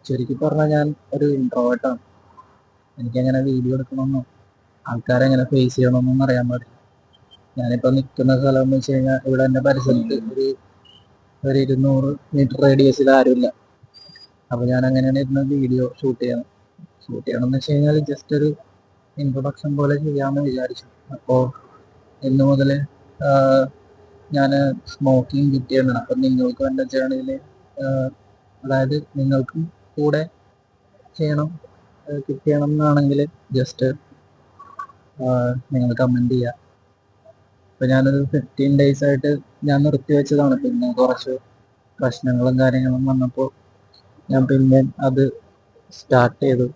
ചുരുക്കി പറഞ്ഞാൽ ഞാൻ ഒരു ഇൻട്രോവേർട്ടാണ്. എനിക്കങ്ങനെ വീഡിയോ എടുക്കണമെന്നോ ആൾക്കാരെ എങ്ങനെ ഫേസ് ചെയ്യണമെന്നൊന്നും അറിയാൻ പാടില്ല. ഞാനിപ്പോൾ നിൽക്കുന്ന സ്ഥലം എന്ന് വെച്ച് കഴിഞ്ഞാൽ ഇവിടെ എൻ്റെ പരിസരത്ത് ഒരു 200 മീറ്റർ റേഡിയസിൽ ആരുമില്ല. അപ്പോൾ ഞാൻ അങ്ങനെയാണ് ഇരുന്ന് വീഡിയോ ഷൂട്ട് ചെയ്യണമെന്ന് വെച്ച് കഴിഞ്ഞാൽ ജസ്റ്റ് ഒരു ഇൻട്രൊഡക്ഷൻ പോലെ ചെയ്യാമെന്ന് വിചാരിച്ചു. അപ്പോൾ ഇന്ന് മുതൽ ഞാൻ സ്മോക്കിംഗ് കിറ്റ് ചെയ്യുന്നതാണ്. അപ്പം നിങ്ങൾക്കും എൻ്റെ ജേണിയിൽ അതായത് നിങ്ങൾക്കും കൂടെ കിറ്റ് ചെയ്യണം എന്നാണെങ്കിൽ ജസ്റ്റ് നിങ്ങൾ കമൻറ്റ് ചെയ്യുക. ഇപ്പം ഞാനൊരു 15 days ആയിട്ട് ഞാൻ നിർത്തി വെച്ചതാണ്. പിന്നെ കുറച്ച് പ്രശ്നങ്ങളും കാര്യങ്ങളും വന്നപ്പോൾ ഞാൻ പിന്നെ അത് സ്റ്റാർട്ട് ചെയ്തു.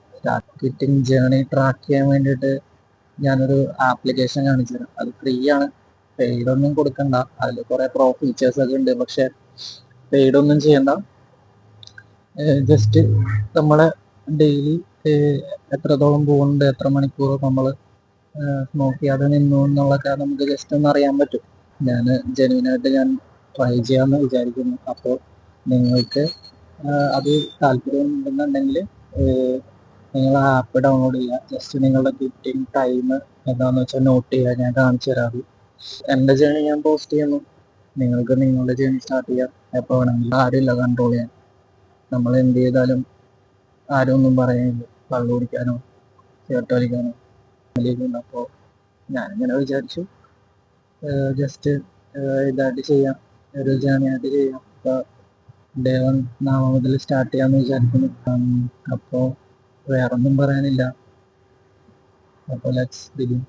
കിറ്റിംഗ് ജേണി ട്രാക്ക് ചെയ്യാൻ വേണ്ടിയിട്ട് ഞാനൊരു ആപ്ലിക്കേഷൻ കാണിച്ചു തരാം. അത് ഫ്രീ ആണ്, പെയ്ഡൊന്നും കൊടുക്കണ്ട. അതിൽ കുറേ ഫീച്ചേഴ്സ് ഒക്കെ ഉണ്ട്. പക്ഷെ പെയ്ഡൊന്നും ചെയ്യണ്ട. ജസ്റ്റ് നമ്മളെ ഡെയിലി എത്രത്തോളം പോകുന്നുണ്ട്, എത്ര മണിക്കൂർ നമ്മൾ സ്മോക്ക് ചെയ്യാതെ നിന്നു എന്നുള്ളതൊക്കെ നമുക്ക് ജസ്റ്റ് ഒന്ന് അറിയാൻ പറ്റും. ഞാൻ ജെന്യൂനായിട്ട് ഞാൻ ട്രൈ ചെയ്യാമെന്ന് വിചാരിക്കുന്നു. അപ്പോൾ നിങ്ങൾക്ക് അത് താല്പര്യം ഉണ്ടെന്നുണ്ടെങ്കിൽ നിങ്ങൾ ആ ആപ്പ് ഡൗൺലോഡ് ചെയ്യുക. ജസ്റ്റ് നിങ്ങളുടെ കിറ്റിംഗ് ടൈം എന്താണെന്ന് വെച്ചാൽ നോട്ട് ചെയ്യുക. ഞാൻ കാണിച്ചു തരാം. അത് എൻ്റെ ജേണി ഞാൻ പോസ്റ്റ് ചെയ്യുന്നു. നിങ്ങൾക്ക് നിങ്ങളുടെ ജേണി സ്റ്റാർട്ട് ചെയ്യാം എപ്പോൾ വേണമെങ്കിലും. ആരുമില്ല കൺട്രോൾ ചെയ്യാൻ. നമ്മൾ എന്ത് ചെയ്താലും ആരും ഒന്നും പറയുന്നില്ല. കള്ളു കുടിക്കാനോ സിഗരറ്റ് വലിക്കാനോ ഉണ്ട്. അപ്പോൾ ഞാനിങ്ങനെ വിചാരിച്ചു ജസ്റ്റ് ഇതായിട്ട് ചെയ്യാം, ഒരു ജേണിയായിട്ട് ചെയ്യാം. അപ്പോൾ ഡേ 1 നാളെ മുതൽ സ്റ്റാർട്ട് ചെയ്യാമെന്ന് വിചാരിക്കുന്നു. അപ്പോൾ വേറൊന്നും പറയാനില്ല. അപ്പോൾ ലെറ്റ്സ് ബിഗിൻ.